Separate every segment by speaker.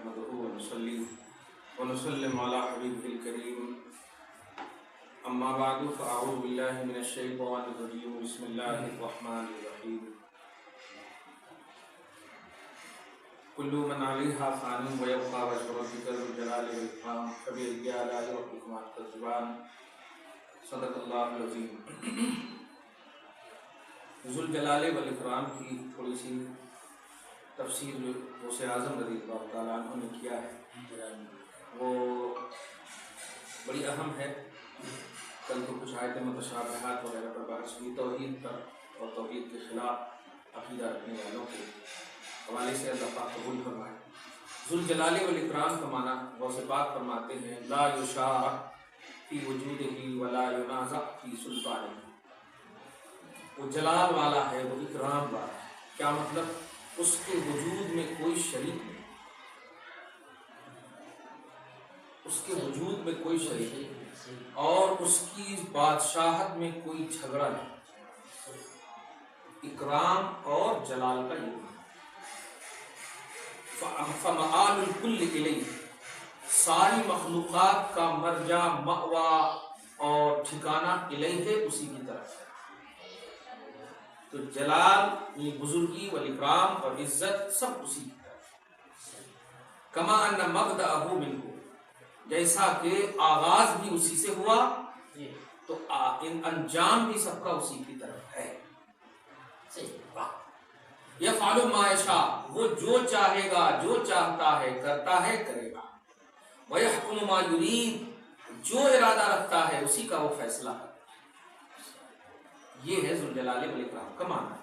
Speaker 1: نحمده ونصلي ونسلم على حبيبه الكريم أما بعد فأعوذ بالله من الشيطان الرجيم بسم الله الرحمن الرحيم كل من عليها فان ويبقى وجه ربك ذو الجلال والإكرام فبأي آلاء ربكما تكذبان صدق اللہ العظیم۔ ذو الجلال والاکرام کی تھوڑی سی تفسیر جو غوث اعظم رضی اللہ تعالیٰ عنہ نے کیا ہے وہ بڑی اہم ہے۔ کل تو کچھ آیت متشابہات وغیرہ پر بحث ہوئی، توحید پر اور توحید کے خلاف عقیدہ رکھنے والوں کے حوالے سے اللہ پاک قبول فرمائے۔ ذو الجلال والاکرام کا معنی غوث پاک فرماتے ہیں لا یشاء فی وجودہ ولا ینازع فی سلطانہ، وہ جلال والا ہے، وہ اکرام والا ہے۔ کیا مطلب؟ اس کے وجود میں کوئی شریک نہیں، اس کے وجود میں کوئی شریک نہیں، اور اس کی بادشاہت میں کوئی جھگڑا نہیں۔ اکرام اور جلال کا یہ فمآل الکل الیہ، ساری مخلوقات کا مرجع مأویٰ اور ٹھکانہ الیہ، اسی کی طرف ہے۔ تو جلال بزرگی والاکرام اور عزت سب اسی کی طرف ہے۔ کما ان مبدأہ منہ، جیسا کہ آغاز بھی اسی سے ہوا تو انجام بھی سب کا اسی کی طرف ہے۔ یفعل ما یشاء، وہ جو چاہے گا، جو چاہتا ہے کرتا ہے، کرے گا۔ وَيَحْكُمُ مَا يُرِيدُ، جو ارادہ رکھتا ہے اسی کا وہ فیصلہ ہے۔ یہ ہے ذو الجلال والاکرام کا معنی۔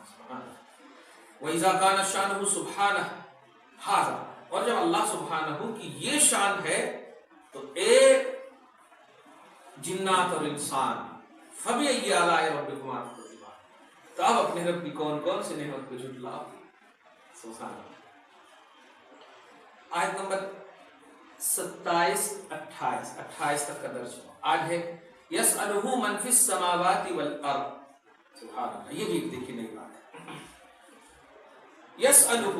Speaker 1: وَإِذَا كَانَ شَأْنُهُ سُبْحَانَهُ هَذَا، اور جب اللہ سبحانہ کی یہ شان ہے تو ایک جنات اور انسان فَبِأَيِّ آلَاءِ رَبِّكُمَا تُكَذِّبَانِ، تو اب اپنے رب کی کون کون سے نعمت کو جھٹلاؤ۔ سبحان اللہ۔ آیت نمبر 27-28 تک کا درس آج ہے یسألہ من فی السماوات والارض۔ سبحان اللہ، یہ بھی ایک دیکھی نئی بات ہے۔ یسألہ،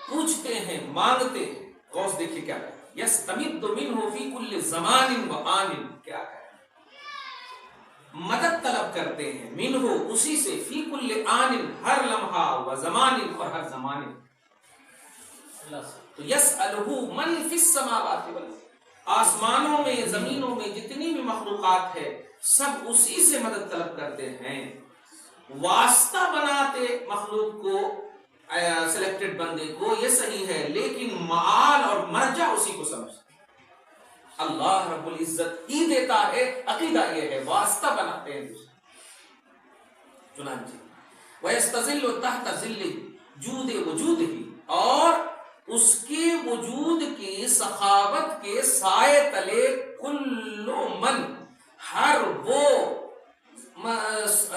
Speaker 1: پوچھتے ہیں، مانگتے ہیں۔ غوث دیکھیے کیا ہے، یستمد منہ فی کل زمان و آن، کیا ہے، مدد طلب کرتے ہیں، منہ اسی سے، فی کل آن ہر لمحہ، و زمان اور ہر زمانے۔ تو یسألہ من فی السماوات والارض، آسمانوں میں زمینوں میں جتنی بھی مخلوقات ہے سب اسی سے مدد طلب کرتے ہیں۔ واسطہ بناتے مخلوق کو، سلیکٹڈ بندے کو، یہ صحیح ہے، لیکن معال اور مرجع اسی کو سمجھتے ہیں۔ اللہ رب العزت ہی دیتا ہے، عقیدہ یہ ہے، واسطہ بناتے ہیں دوسرے۔ چنانچہ وَيَسْتَظِلُّ تَحْتَ ظِلِّ جُودِ وُجُودِهِ، اور اس کے وجود کی سخاوت کے سائے تلے کل من، ہر وہ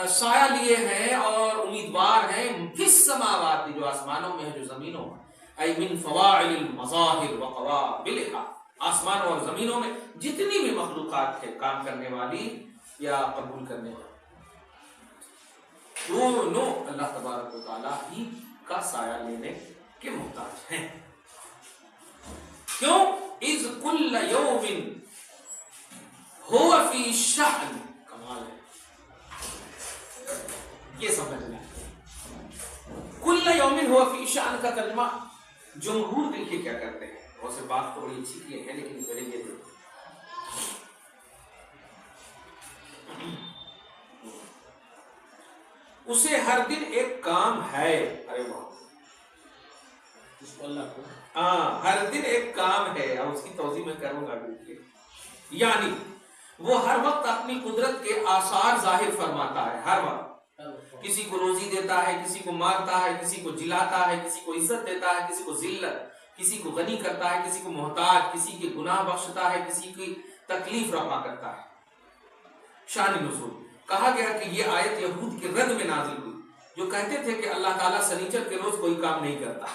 Speaker 1: سایہ لیے ہیں اور امیدوار ہیں، فی السماوات، جو آسمانوں میں ہے، جو زمینوں میں، ای من فواعل المظاہر وقوابلها، آسمانوں اور زمینوں میں جتنی بھی مخلوقات ہے کام کرنے والی یا قبول کرنے والی، دونوں اللہ تبارک و تعالیٰ ہی کا سایہ لینے کے محتاج ہیں۔ کیوں؟ اذ کل یوم هو فی شأن، کمال ہے یہ سمجھنا۔ کل یوم هو فی شأن کا ترجمہ جمہور دیکھیے کیا کرتے ہیں، اور سے بات تو بڑی اچھی کی ہے لیکن پہلے یہ دیکھیں، اسے ہر دن ایک کام ہے۔ ارے واہ، ہاں، ہر دن ایک کام ہے، اور اس کی توضیح میں کروں گا۔ یعنی وہ ہر وقت اپنی قدرت کے آثار ظاہر فرماتا ہے، ہر وقت کسی کو روزی دیتا ہے، کسی کو مارتا ہے، کسی کو جلاتا ہے، کسی کو عزت دیتا ہے، کسی کو ذلت، کسی کو غنی کرتا ہے، کسی کو محتاج، کسی کے گناہ بخشتا ہے، کسی کی تکلیف رفع کرتا ہے۔ شان نزول، کہا گیا کہ یہ آیت یہود کے رد میں نازل ہوئی جو کہتے تھے کہ اللہ تعالیٰ سنیچر کے روز کوئی کام نہیں کرتا،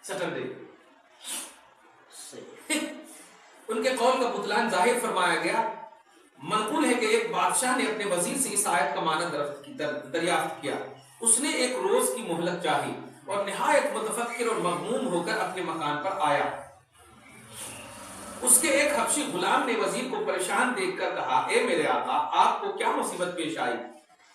Speaker 1: سیٹرڈے۔ ان کے قول کا بطلان ظاہر فرمایا گیا۔ منقول ہے کہ ایک بادشاہ نے اپنے وزیر سے اس آیت کا معنی دریافت کیا۔ اس نے ایک روز کی مہلت چاہی اور نہایت متفکر اور مغموم ہو کر اپنے مکان پر آیا۔ اس کے ایک حبشی غلام نے وزیر کو پریشان دیکھ کر کہا، اے میرے آقا، آپ کو کیا مصیبت پیش آئی؟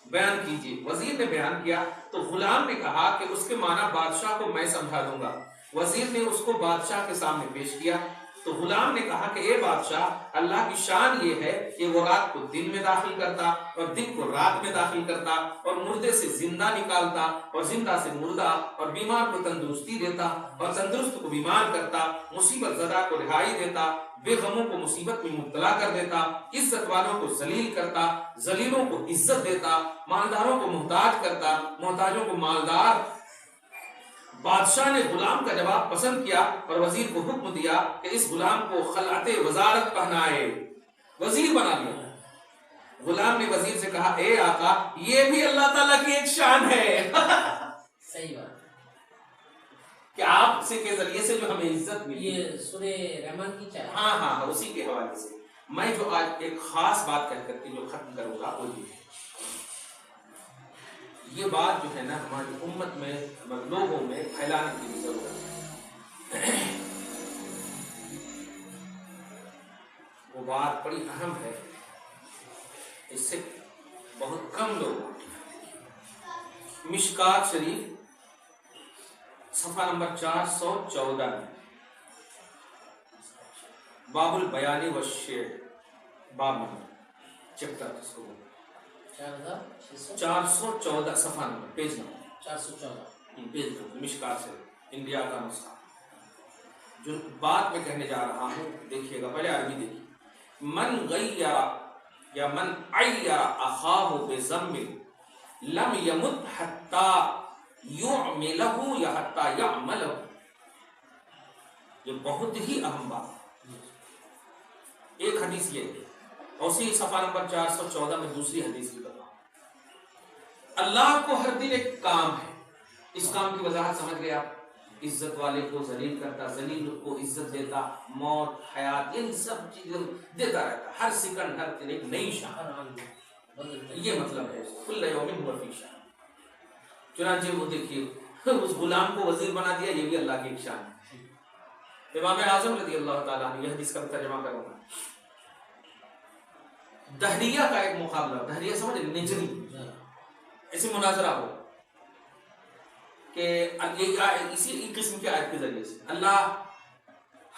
Speaker 1: بیان کیجیے۔ وزیر نے بیان کیا تو غلام نے کہا کہ اس کے معنی بادشاہ کو میں سمجھا دوں گا۔ وزیر نے اس کو بادشاہ کے سامنے پیش کیا تو غلام نے کہا کہ اے بادشاہ، اللہ کی شان یہ ہے کہ وہ رات کو دن میں داخل کرتا اور دن کو رات میں داخل کرتا، اور مردے سے زندہ نکالتا اور زندہ سے مردہ، اور بیمار کو تندرستی دیتا اور تندرست کو بیمار کرتا، مصیبت زدہ کو رہائی دیتا، بے غموں کو مصیبت میں مبتلا کر دیتا، عزت والوں کو ذلیل کرتا، ذلیلوں کو عزت دیتا، مالداروں کو محتاج کرتا، محتاجوں کو مالدار۔ بادشاہ نے غلام کا جواب پسند کیا اور وزیر کو حکم دیا کہ اس غلام کو خلعت وزارت پہنائے، وزیر بنا دیا۔ غلام نے وزیر سے کہا، اے آقا، یہ بھی اللہ تعالیٰ کی ایک شان ہے۔
Speaker 2: صحیح بات
Speaker 1: کہ آپ سے کے ذریعے سے جو ہمیں عزت ملی،
Speaker 2: یہ سورہ رحمان کی چاہے۔
Speaker 1: ہاں اسی کے حوالے سے میں جو آج ایک خاص بات کہہ کر کے جو ختم کروں گا وہ یہ بات جو ہے نا ہماری امت میں لوگوں میں پھیلانے کی ضرورت ہے۔ وہ بات بڑی اہم ہے، اس سے بہت کم لوگ۔ مشکات شریف صفحہ نمبر 414 میں باب البیان والشعر، باب نمبر چیپٹر اس کو 414 صفحہ number page number
Speaker 2: 414
Speaker 1: page number مشکات سے انڈیا کا نسخہ۔ جو بات میں کہنے جا رہا ہوں دیکھیے گا، پہلے عربی دیکھیے۔ من غیر یا من عیر اخاہ بذنب لم یمت حتی یعملہ یا حتی یعملہ۔ یہ بہت ہی اہم بات۔ ایک حدیث یہ ہے، اور اسی صفحہ نمبر 414 میں دوسری حدیث بھی بتا۔ اللہ کو ہر دن ایک کام ہے، اس کام کی وضاحت سمجھ گئے آپ؟ عزت والے کو ذلیل کرتا، ذلیل کو عزت دیتا، موت حیات ان سب چیزیں دیتا رہتا، ہر سیکنڈ ہر دن ایک نئی شان، یہ مطلب ہے کل یوم ہوا فی شان۔ چنانچہ وہ دیکھیے اس غلام کو وزیر بنا دیا، یہ بھی اللہ کی ایک شان ہے۔ امام اعظم رضی اللہ تعالیٰ عنہ، یہ حدیث کا ترجمہ کروں گا۔ دہریہ کا ایک مقابلہ، دہریہ سمجھے نجری، ایسی مناظرہ ہو کہ اسی قسم کی آیت کے ذریعے سے اللہ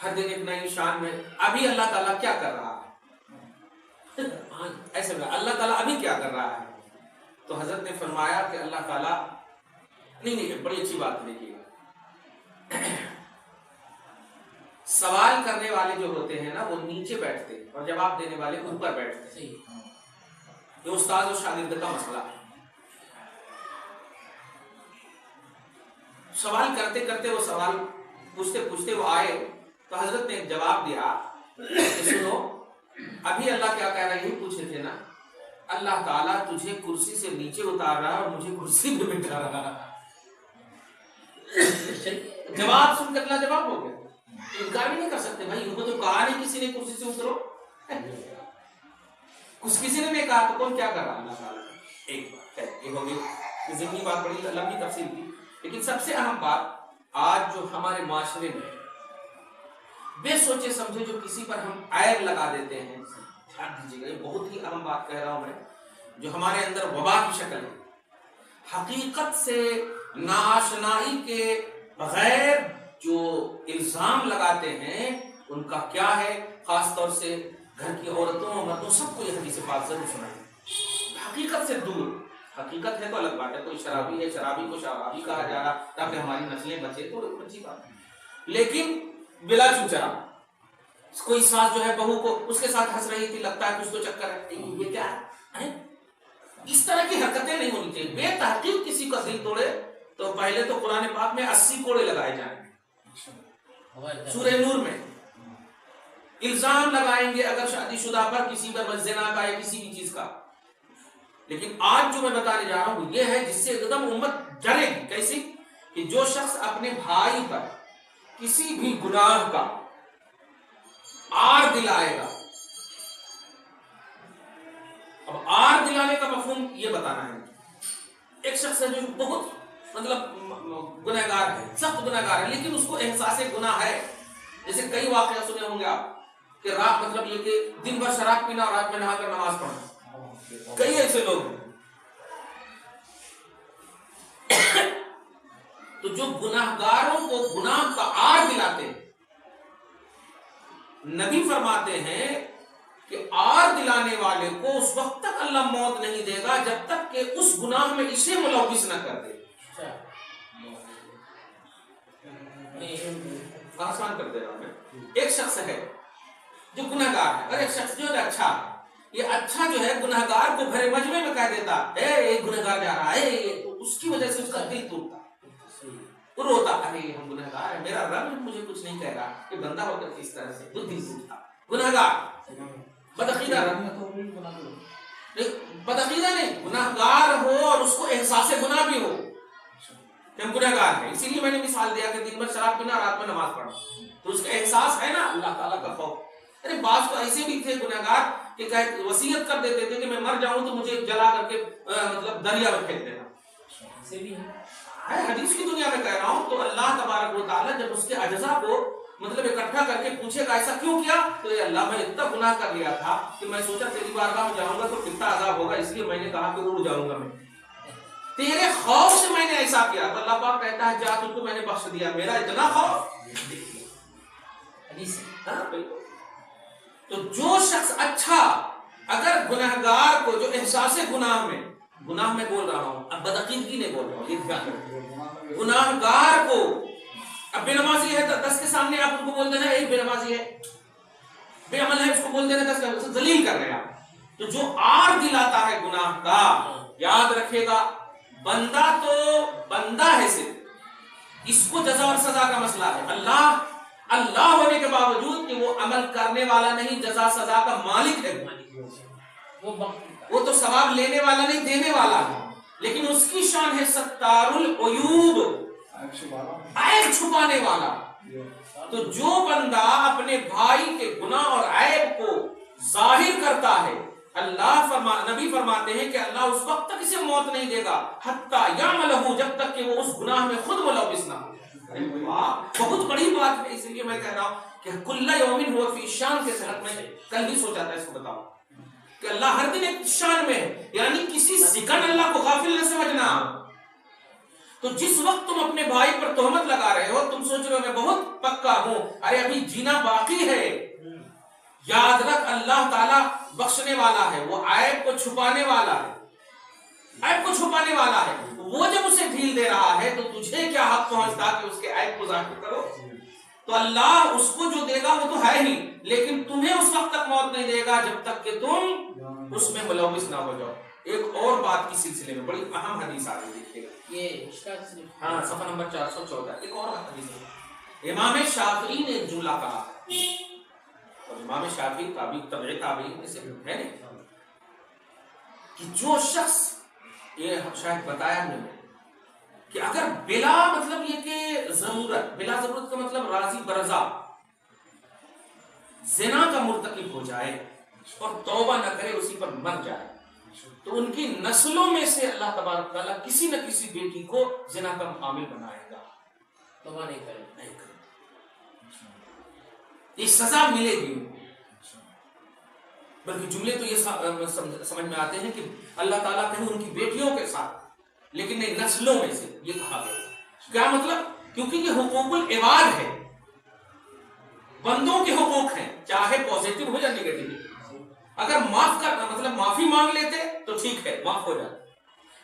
Speaker 1: ہر دن ایک نئی شان میں، ابھی اللہ تعالیٰ کیا کر رہا ہے، ایسے میں اللہ تعالیٰ ابھی کیا کر رہا ہے؟ تو حضرت نے فرمایا کہ اللہ تعالیٰ نہیں بڑی اچھی بات دیکھیے گا، سوال کرنے والے جو ہوتے ہیں نا وہ نیچے بیٹھتے ہیں اور جواب دینے والے اوپر بیٹھتے ہیں۔ یہ استاد اور شاگرد کا مسئلہ ہے۔ سوال کرتے کرتے وہ سوال پوچھتے پوچھتے وہ آئے تو حضرت نے جواب دیا کہ سنو، ابھی اللہ کیا کہہ رہا ہے، یہی پوچھے تھے نا، اللہ تعالیٰ تجھے کرسی سے نیچے اتار رہا ہے اور مجھے کرسی پہ بٹھا رہا ہے۔ جواب سن کر اللہ جواب ہو گیا، انکار بھی نہیں کر سکتے بھائی، ان کو تو کہا نہیں کسی نے کرسی سے اترو، کچھ کسی نے نہیں کہا تو کون کیا کر رہا ہے؟ اللہ تعالیٰ ایک بات ہے، یہ ہوگی ذہنی بات، بڑی لمبی تفصیل تھی، لیکن سب سے اہم بات آج جو ہمارے معاشرے میں بے سوچے سمجھے جو کسی پر ہم عیب لگا دیتے ہیں، دھیان دیجیے گا، یہ بہت ہی اہم بات کہہ رہا ہوں میں، جو ہمارے اندر وبا کی شکل ہے، حقیقت سے ناآشنائی کے بغیر جو الزام لگاتے ہیں ان کا کیا ہے؟ خاص طور سے گھر کی عورتوں اور مردوں سب کو یہ حدیث پاک ضرور سنائیں، حقیقت سے دور۔ حقیقت ہے تو الگ بات ہے، کوئی شرابی ہے، شرابی کو شرابی کہا جا رہا تاکہ ہماری نسلیں بچے، تو اچھی بات ہے، لیکن بلا چوچرا کوئی ساس جو ہے بہو کو اس کے ساتھ ہنس رہی تھی، لگتا ہے کچھ تو چکر ہے، یہ کیا ہے؟ اس طرح کی حرکتیں نہیں ہونی چاہیے۔ بے تحقیق کسی کا دل توڑے تو پہلے تو قرآن پاک میں 80 کوڑے لگائے جائیں گے، سورہ نور میں الزام لگائیں گے اگر شادی شدہ پر کسی پر زنا کا یا کسی بھی چیز کا۔ لیکن آج جو میں بتانے جا رہا ہوں یہ ہے جس سے ایک دم امت ڈرے گی، کیسی؟ کہ جو شخص اپنے بھائی پر کسی بھی گناہ کا آر دلائے گا، اب آر دلانے کا مفہوم یہ بتانا ہے، ایک شخص ہے جو بہت مطلب گنہگار ہے، سخت گنہگار ہے، لیکن اس کو احساس گناہ ہے. جیسے کئی واقعہ سنے ہوں گے آپ کہ رات مطلب یہ کہ دن بھر شراب پینا اور رات میں نہا کر نماز پڑھنا، کئی ایسے لوگ ہیں. تو جو گناہگاروں کو گناہ کا عار دلاتے ہیں، نبی فرماتے ہیں کہ عار دلانے والے کو اس وقت تک اللہ موت نہیں دے گا جب تک کہ اس گناہ میں اسے ملوث نہ کر دے. آسان کر دے رہا میں. ایک شخص ہے جو گنہگار ہے اور ایک شخص جو ہے اچھا ہے. یہ اچھا جو ہے گنہگار کو بھرے مجمع میں کہہ دیتا ہے ایک گنہگار جا رہا ہے، تو اس کی وجہ سے اس کا دل ٹوٹتا، وہ روتا، ارے ہم گنہگار ہیں، میرا رب مجھے کچھ نہیں کہہ رہا، یہ بندہ ہو کر کس طرح سے دل ٹوٹتا. گنہگار بدعقیدہ نہیں، گنہگار ہو اور اس کو احساس گناہ بھی ہو کہ ہم گنہگار ہیں. اسی لیے میں نے مثال دیا کہ دن بھر شراب پینا رات میں نماز پڑھنا، تو اس کا احساس ہے نا اللہ تعالیٰ کا خوف. ارے بعض تو ایسے بھی تھے گنہگار کہ وصیت کر دیتے تھے کہ میں مر جاؤں تو مجھے جلا کر کے مطلب دریا میں پھینک دینا. ایسے بھی ہے، حدیث کی دنیا میں کہہ رہا ہوں. تو اللہ تبارک و تعالیٰ جب اس کے اجزاء کو مطلب اکٹھا کر کے پوچھے گا ایسا کیوں کیا، تو یہ اللہ میں اتنا گناہ کر لیا تھا کہ میں سوچا تیری بارگاہ میں جاؤں گا تو کتنا عذاب ہوگا، اس لیے میں نے کہا کہ اڑ جاؤں گا، میں تیرے خوف سے میں نے ایسا کیا. تو اللہ پاک کہتا ہے جا تجھ کو میں نے بخش دیا، میرا اتنا خوف. تو جو شخص اچھا اگر گنہگار کو جو احساس گناہ میں بول رہا ہوں، اب بدعقیدگی نہیں بول رہا ہوں، یہ دھیان رکھیں. گناہگار کو اب بے نمازی ہے 10 کے سامنے آپ ان کو بول دینا ایک بے نمازی ہے، بے عمل ہے، اس کو بول دینا 10 کا ذلیل کر رہے ہیں آپ. تو جو عار دلاتا ہے گناہ کا، یاد رکھے گا بندہ تو بندہ ہے، صرف اس کو جزا اور سزا کا مسئلہ ہے. اللہ ہونے کے باوجود کہ وہ عمل کرنے والا نہیں، جزا سزا کا مالک ہے. وہ تو ثواب لینے والا نہیں، دینے والا ہے. لیکن اس کی شان ہے ستار العیوب، عیب چھپانے والا. تو جو بندہ اپنے بھائی کے گناہ اور عیب کو ظاہر کرتا ہے، نبی فرماتے ہیں کہ اللہ اس وقت تک اسے موت نہیں دے گا حتیٰ یعملہ، جب تک کہ وہ اس گناہ میں خود ملوث نہ ہو. بہت بڑی بات ہے، اس لیے میں کہہ رہا ہوں کہ کل یوم ہوا فی شان کے تحت میں کل بھی سوچا تھا اس کو بتاؤں کہ اللہ ہر دن ایک شان میں ہے، یعنی کسی سیکنڈ اللہ کو غافل نہ سمجھنا. تو جس وقت تم اپنے بھائی پر تہمت لگا رہے ہو، تم سوچ رہے ہو میں بہت پکا ہوں، ارے ابھی جینا باقی ہے. یاد رکھ اللہ تعالیٰ بخشنے والا ہے، وہ عیب کو چھپانے والا ہے، عیب کو چھپانے والا ہے. وہ جب اسے ڈھیل دے رہا ہے تو تجھے کیا حق پہنچتا کہ اس کے عیب کو ظاہر کرو. تو اللہ اس کو جو دے گا وہ تو ہے ہی، لیکن تمہیں اس وقت تک موت نہیں دے گا جب تک کہ تم اس میں ملوث نہ ہو جاؤ. ایک اور بات کی سلسلے میں بڑی اہم حدیث آ رہی ہے، دیکھیے گا یہ ہاں صفحہ نمبر 414. ایک اور حدیث ہے، امام شافعی نے ایک جملہ کہا ہے، اور امام شافعی تبع تابعین میں سے ہے نا، کہ جو شخص، یہ شاید بتایا نہیں کہ اگر بلا مطلب یہ کہ ضرورت، بلا ضرورت کا مطلب راضی برضا زنا کا مرتکب ہو جائے اور توبہ نہ کرے، اسی پر مر جائے، تو ان کی نسلوں میں سے اللہ تبارک تعالیٰ کسی نہ کسی بیٹی کو زنا کا عامل بنائے گا. توبہ نہیں کرے، یہ سزا ملے گی. بلکہ جملے تو یہ سمجھ میں آتے ہیں کہ اللہ تعالیٰ کہیں ان کی بیٹیوں کے ساتھ، لیکن نہیں، نسلوں میں سے یہ کہا گیا. کیا مطلب؟ کیونکہ یہ حقوق العباد ہے، بندوں کے حقوق ہیں، چاہے پوزیٹو ہو یا نیگیٹو. اگر معاف کرنا مطلب معافی مانگ لیتے تو ٹھیک ہے، معاف ہو جاتا،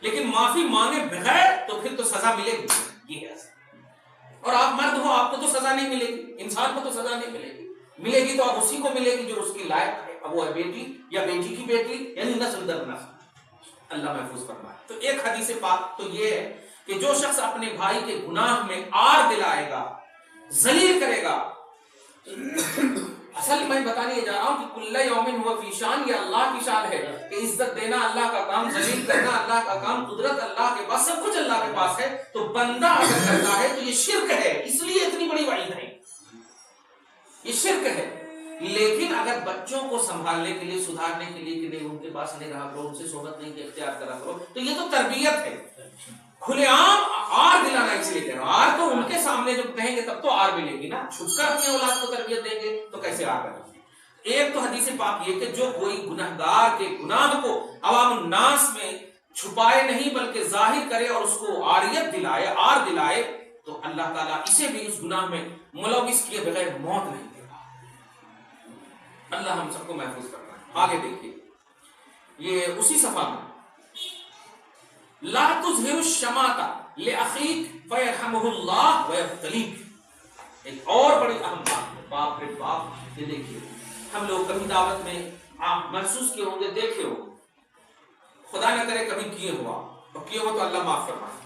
Speaker 1: لیکن معافی مانگے بغیر تو پھر تو سزا ملے گی. یہ ہے. اور آپ مرد ہو، آپ کو تو سزا نہیں ملے گی، انسان کو تو سزا نہیں ملے گی. ملے گی تو اب اسی کو ملے گی جو اس کی لائق ہے، اب وہ ہے بیٹی یا بیٹی کی بیٹی، یعنی نسل در نسل. اللہ محفوظ فرمائے. تو ایک حدیث پاک تو یہ ہے کہ جو شخص اپنے بھائی کے گناہ میں عار دلائے گا، ذلیل کرے گا. اصل میں بتانے جا رہا ہوں کہ کل یوم ہوا فی شان، یہ اللہ کی شان ہے کہ عزت دینا اللہ کا کام، ذلیل کرنا اللہ کا کام، قدرت اللہ کے پاس، سب کچھ اللہ کے پاس ہے. تو بندہ اگر کرتا ہے تو یہ شرک ہے، اس لیے اتنی بڑی وعید ہے، یہ شرک ہے. لیکن اگر بچوں کو سنبھالنے کے لیے، سدھارنے کے لیے کہ نہیں ان کے پاس نہیں رہا کرو، ان سے صحبت نہیں اختیار کرا کرو، تو یہ تو تربیت ہے. کھلے عام آر دلانا اس لیے کہہ رہا ہوں. آر تو ان کے سامنے جب کہیں گے تب تو آر ملے گی نا. چھپ کر اپنی اولاد کو تربیت دیں گے تو کیسے آر بنے گی؟ ایک تو حدیث پاک یہ کہ جو کوئی گنہگار کے گناہ کو عوام الناس میں چھپائے نہیں بلکہ ظاہر کرے اور اس کو آریت دلائے، آر دلائے، تو اللہ تعالیٰ اسے بھی اس گناہ میں ملوث کیے بغیر موت نہیں دے گا. اللہ ہم سب کو محفوظ کرنا ہے. آگے دیکھیے یہ اسی صفحہ میں لا تظہر الشماتہ لأخیک فیرحمہ اللہ ویبتلیک. ایک اور بڑی اہم بات ہے. باپ رے باپ، یہ دیکھیے ہم لوگ کبھی دعوت میں آپ محسوس کیے ہوں گے، دیکھے ہوں، خدا نہ کرے کبھی کیے ہوا اور کیے ہو تو اللہ معاف فرمائے.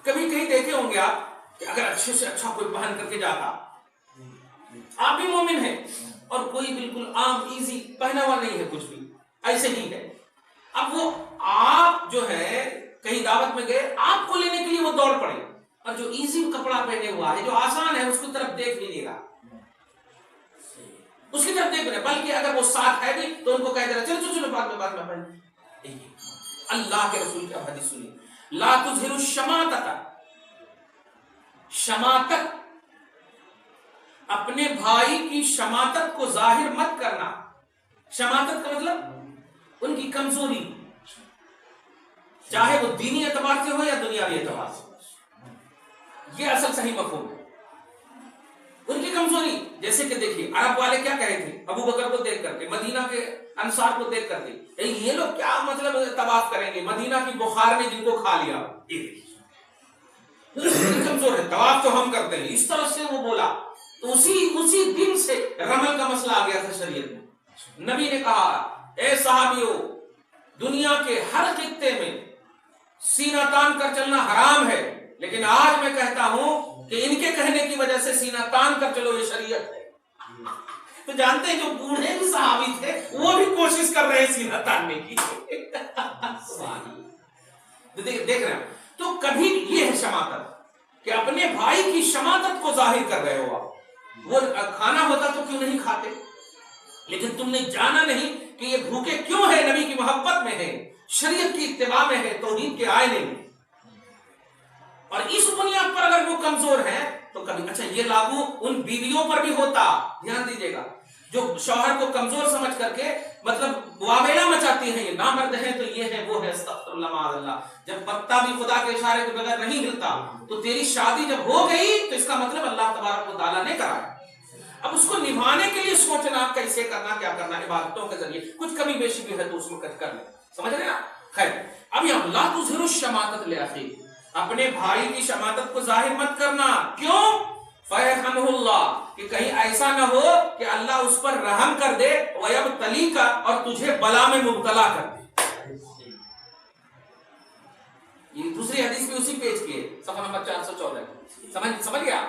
Speaker 1: کبھی کہیں دیکھے ہوں گے آپ کہ اگر اچھے سے اچھا کوئی پہن کر کے جاتا، آپ بھی مومن ہیں اور کوئی بالکل عام ایزی پہنا ہوا نہیں ہے، کچھ بھی ایسے ہی ہے. اب وہ آپ جو ہے کہیں دعوت میں گئے، آپ کو لینے کے لیے وہ دوڑ پڑے اور جو ایزی کپڑا پہنے ہوا ہے، جو آسان ہے، اس کی طرف دیکھ نہیں رہا، اس کی طرف دیکھ رہے. بلکہ اگر وہ ساتھ ہے بھی تو ان کو کہہ دے رہا چلو چلو بعد میں پہن. اللہ کے رسول کا حدیث سنیے، لا تظہر الشماتۃ، شماتت، اپنے بھائی کی شماتت کو ظاہر مت کرنا. شماتت کا مطلب ان کی کمزوری، چاہے وہ دینی اعتبار سے ہو یا دنیاوی اعتبار سے. یہ اصل صحیح مفہوم ہے. ان کی کمزوری، جیسے کہ دیکھیے عرب والے کیا کہے تھے ابو بکر کو دیکھ کر کے، مدینہ کے انصار کو دیکھ کر کے، یہ لوگ کیا مطلب طواف کریں گے، مدینہ کی بخار نے جن کو کھا لیا. کمزور ہے، طواف تو ہم کرتے ہیں. اس طرح سے وہ بولا تو اسی دن سے رمل کا مسئلہ آ گیا تھا شریعت میں. نبی نے کہا اے صحابیوں، دنیا کے ہر خطے میں سینہ تان کر چلنا حرام ہے، لیکن آج میں کہتا ہوں کہ ان کے کہنے کی وجہ سے سینہ تان کر چلو، یہ شریعت ہے. تو جانتے ہیں جو بوڑھے بھی صحابی تھے وہ بھی کوشش کر رہے ہیں سینہ تاننے کی. دیکھ رہے ہیں. تو کبھی یہ ہے شماتت کہ اپنے بھائی کی شماتت کو ظاہر کر رہے ہو. آپ وہ کھانا ہوتا تو کیوں نہیں کھاتے، لیکن تم نے جانا نہیں کہ یہ بھوکے کیوں ہے، نبی کی محبت میں ہے، شریعت کی اتباع میں ہے، توحید کے آئینے میں. اور اس بنیاد پر اگر وہ کمزور ہیں تو کبھی اچھا یہ لاگو ان بیویوں پر بھی ہوتا. دھیان دیجیے گا، جو شوہر کو کمزور سمجھ کر کے مطلب واویلا مچاتی ہیں، یہ نامرد ہیں تو یہ ہے وہ ہے، استغفر اللہ معاذ اللہ. جب پتا بھی خدا کے اشارے کے بغیر نہیں ہلتا تو تیری شادی جب ہو گئی تو اس کا مطلب اللہ تبارک و تعالیٰ نے کرایا. اب اس کو نبھانے کے لیے سوچنا کیسے کرنا، کیا کرنا، عبادتوں کے ذریعے کچھ کمی بیشی بھی ہے تو اس کو کر لیں. سمجھ رہے نا؟ خیر، اب یہاں لا تظہر الشماتۃ لأخیک، اپنے بھائی کی شماتت کو ظاہر مت کرنا. کیوں؟ فیرحمہ اللہ، کہ کہیں ایسا نہ ہو کہ اللہ اس پر رحم کر دے، ویبتلیک، اور تجھے بلا میں مبتلا کر دے. یہ دوسری حدیث بھی اسی پیج کی ہے، صفحہ نمبر 414. سمجھ گیا؟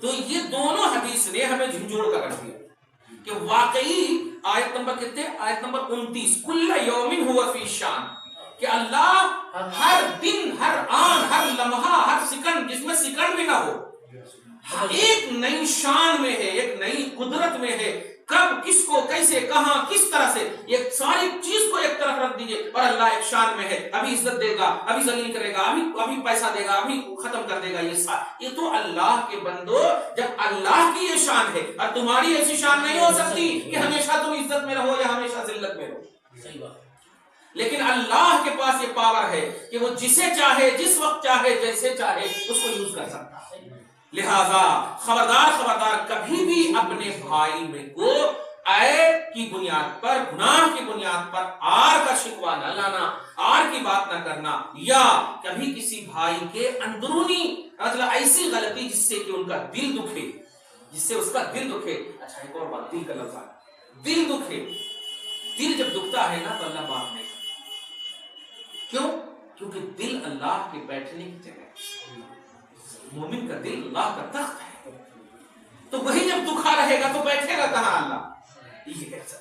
Speaker 1: تو یہ دونوں حدیث نے ہمیں جھنجھوڑ کر رکھ دیا کہ واقعی آیت نمبر کتنے؟ آیت نمبر 29، کل یوم ہوا فی شان، کہ اللہ ہر دن، ہر آن، ہر لمحہ، ہر سیکنڈ، جس میں سیکنڈ بھی نہ ہو، ایک نئی شان میں ہے، ایک نئی قدرت میں ہے. کب، کس کو، کیسے، کہاں، کس طرح سے، یہ ساری چیز کو ایک طرف رکھ دیجئے اور اللہ ایک شان میں ہے. ابھی عزت دے گا، ابھی ذلیل کرے گا، ابھی پیسہ دے گا، ابھی ختم کر دے گا. یہ تو اللہ کے بندو، جب اللہ کی یہ شان ہے اور تمہاری ایسی شان نہیں ہو سکتی کہ ہمیشہ تم عزت میں رہو یا ہمیشہ ذلت میں رہو. صحیح بات. لیکن اللہ کے پاس یہ پاور ہے کہ وہ جسے چاہے، جس وقت چاہے، جیسے چاہے اس کو یوز کر سکتا ہے. لہذا خبردار کبھی بھی اپنے بھائی میں کو عیب کی بنیاد پر، گناہ کی بنیاد پر آر کا شکوہ نہ لانا، آر کی بات نہ کرنا، یا کبھی کسی بھائی کے اندرونی مطلب ایسی غلطی جس سے کہ ان کا دل دکھے، جس سے اس کا دل دکھے. اچھا ایک اور بات، دل کا لفظ ہے، دل دکھے. دل جب دکھتا ہے نا تو اللہ معاف نہیں. کیوں؟ کیونکہ دل اللہ کے بیٹھنے کی جگہ ہے. مومن کا دل اللہ کا تخت ہے، تو وہی جب دکھا رہے گا تو بیٹھے گا کہاں اللہ؟ یہ کیسا؟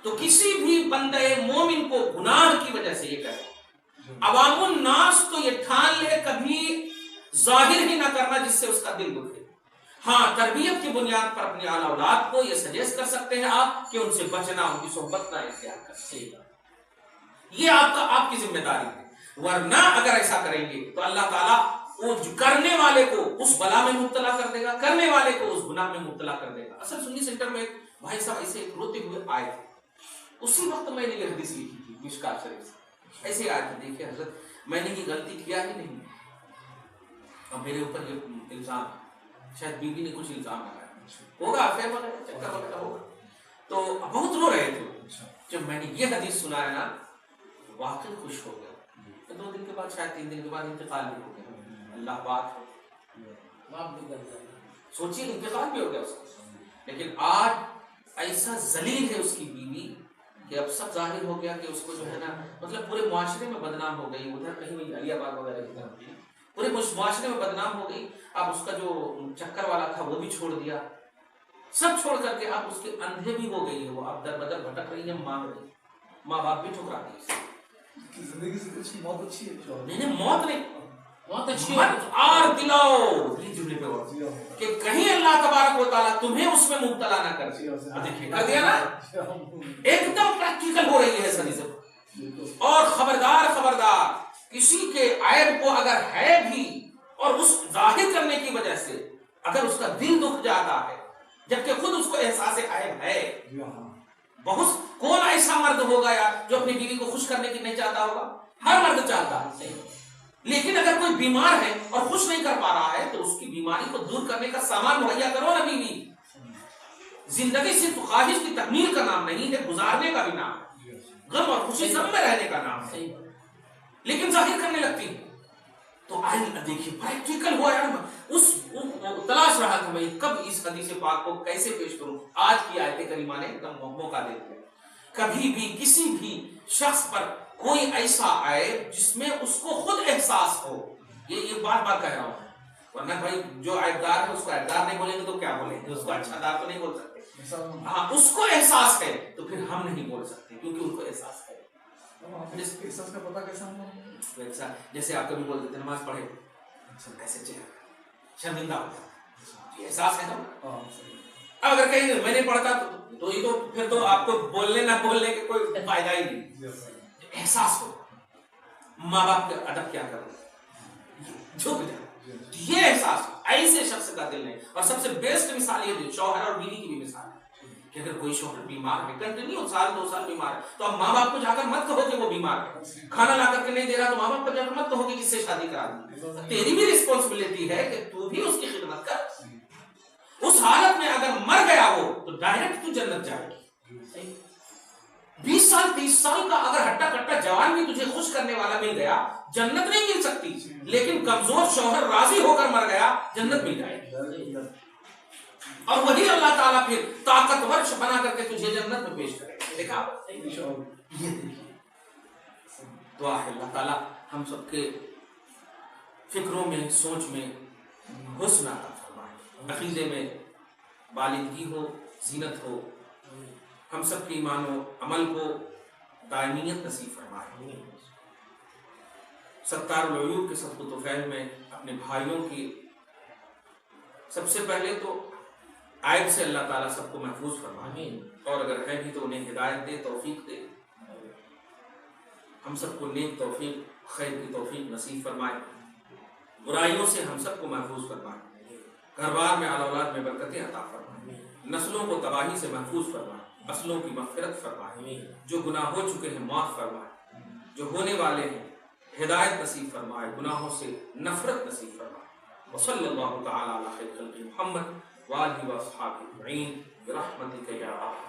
Speaker 1: تو کسی بھی بندے مومن کو گناہ کی وجہ سے یہ کرے. عوام الناس تو یہ ٹھان لے کبھی ظاہر ہی نہ کرنا جس سے اس کا دل دکھے. ہاں، تربیت کی بنیاد پر اپنی اعلی اولاد کو یہ سجیسٹ کر سکتے ہیں آپ کہ ان سے بچنا، ان کی صحبت نہ اختیار کریں. یہ آپ کی ذمہ داری ہے. ورنہ اگر ایسا کریں گے تو اللہ تعالیٰ وہ کرنے والے کو اس بلا میں مبتلا کر دے گا، کرنے والے کو اس گناہ میں مبتلا کر دے گا۔ اصل سنی سینٹر میں ایک بھائی صاحب ایسے روتے ہوئے آئے تھے، اسی وقت میں نے یہ حدیث لکھی تھی مشکات شریف سے، ایسے آئے تھے، دیکھیں حضرت میں نے یہ غلطی کیا ہی نہیں، اور میرے اوپر یہ الزام، شاید بیوی نے کچھ الزام لگایا ہوگا، افیئر وغیرہ چکر وغیرہ ہوگا، تو بہت رو رہے تھے۔ جب میں نے یہ حدیث سنا ہے نا واقعی خوش ہو گیا، 2 دن کے بعد شاید 3 دن کے بعد انتقال بھی ہو گیا، اللہ پاک ہے،
Speaker 2: معاف بھی کر دیا۔
Speaker 1: سوچیے انتقال بھی ہو گیا اس کا، لیکن آج ایسا ذلیل ہے اس کی بیوی کہ اب سب ظاہر ہو گیا کہ اس کو جو ہے نا مطلب پورے معاشرے میں بدنام ہو گئی، ادھر کہیں بھی علی آباد وغیرہ کی طرف پورے معاشرے میں بدنام ہو گئی۔ اب اس کا جو چکر والا تھا وہ بھی چھوڑ دیا، سب چھوڑ کر کے اب اس کے اندھے بھی ہو گئی ہے، وہ اب در بدر بھٹک رہی ہے، ماں باپ بھی ٹھکرا دی،
Speaker 3: زندگی سے اس کی موت اچھی ہے،
Speaker 1: نہیں موت نہیں،
Speaker 2: بہت اچھی
Speaker 1: مت آر دلاؤ کہ کہیں اللہ تبارک و تعالیٰ تمہیں اس میں مبتلا نہ کر دے، کر دیا نا، ایک دم پریکٹیکل ہو رہی ہے سنی سے۔ اور خبردار خبردار کسی کے عیب کو اگر ہے بھی اور اس ظاہر کرنے کی وجہ سے اگر اس کا دل دکھ جاتا ہے جبکہ خود اس کو احساس عیب ہے، بہت کون ایسا مرد ہوگا یار جو اپنی بیوی کو خوش کرنے کی نہیں چاہتا ہوگا؟ ہر مرد چاہتا ہے، لیکن اگر کوئی بیمار ہے اور خوش نہیں کر پا رہا ہے تو اس کی بیماری کو دور کرنے کا سامان مہیا کرو نا بیوی۔ زندگی صرف خواہش کی تکمیل کا نام نہیں ہے، گزارنے کا بھی نام ہے، غم اور خوشی سب میں رہنے کا نام ہے، لیکن ظاہر کرنے لگتی ہے۔ تو آئیے دیکھیے پریکٹیکل ہوا یار، اس تلاش رہا تھا میں کب اس حدیث پاک کو کیسے پیش کروں، آج کی آیت کریمہ نے ایک دم موقع دے دیا۔ کبھی بھی کسی بھی شخص پر کوئی ایسا عیب جس میں اس کو خود احساس ہو، یہ بار بار کہہ رہا ہوں، ورنہ بھائی جو عیبدار ہے اس کو عیبدار نہیں بولیں گے تو کیا بولیں گے، اس کو اچھا دار تو نہیں بول سکتے، ہاں اس کو احساس ہے تو پھر ہم نہیں بول سکتے کیونکہ ان کو احساس ہے۔
Speaker 3: احساس کا پتہ کیسا ہوگا؟
Speaker 1: جیسے آپ کبھی بول دیتے نماز پڑھے ایسے چہرہ شرمندہ ہوتا ہے، احساس ہے نا۔ اب اگر کہیں میں نہیں پڑھتا تو یہ تو پھر تو آپ کو بولنے نہ بولنے کے کوئی فائدہ ہی نہیں، احساس ہو ماں باپ کا ادب کیا کرو جھک جائے، یہ احساس ایسے شخص کا دل نہیں۔ اور سب سے بیسٹ مثال یہ شوہر اور بیوی کی بھی مثال ہے کہ اگر کوئی شوہر بیمار ہے کنٹینیو 1-2 سال بیمار ہے تو اب ماں باپ کو جا کر مت کہو کہ وہ بیمار ہے، کھانا لا کر کے نہیں دے رہا تو ماں باپ کو جا کر مت کہو کہ کس سے شادی کرا دی، تیری بھی رسپانسبلٹی ہے کہ تو بھی اس کی خدمت کر۔ اس حالت میں اگر مر گیا وہ تو ڈائریکٹ تو جنت جائے گی۔ 20 سال 30 سال کا اگر ہٹا کٹا جوان بھی تجھے خوش کرنے والا مل گیا جنت نہیں مل سکتی، لیکن کمزور شوہر راضی ہو کر مر گیا جنت مل جائے گی، اور وہی اللہ تعالیٰ پھر طاقتور بنا کر کے تجھے جنت میں پیش کرے گا۔ دیکھا یہ دیکھیے، دعا ہے اللہ تعالیٰ ہم سب کے فکروں میں سوچ میں حسن عطا فرمائے، عقیدے میں بالندگی ہو، زینت ہو، ہم سب کے ایمان و عمل کو دائمیت نصیب فرمائے۔ ستار العیوب کے صدق و طفیل میں اپنے بھائیوں کی سب سے پہلے تو عیب سے اللہ تعالیٰ سب کو محفوظ فرمائے، اور اگر ہے بھی تو انہیں ہدایت دے، توفیق دے، ہم سب کو نیک توفیق خیر کی توفیق نصیب فرمائے، برائیوں سے ہم سب کو محفوظ فرمائے، گھر بار میں اہل اولاد میں برکتیں عطا فرمائے، نسلوں کو تباہی سے محفوظ فرمائے، نسلوں کی مغفرت فرمائے، جو گناہ ہو چکے ہیں معاف فرمائے، جو ہونے والے ہیں ہدایت نصیب فرمائے، گناہوں سے نفرت نصیب فرمائے۔ وصلی اللہ تعالی علی خیر خلق محمد وآلہ واصحابہ اجمعین برحمتک یا ارحم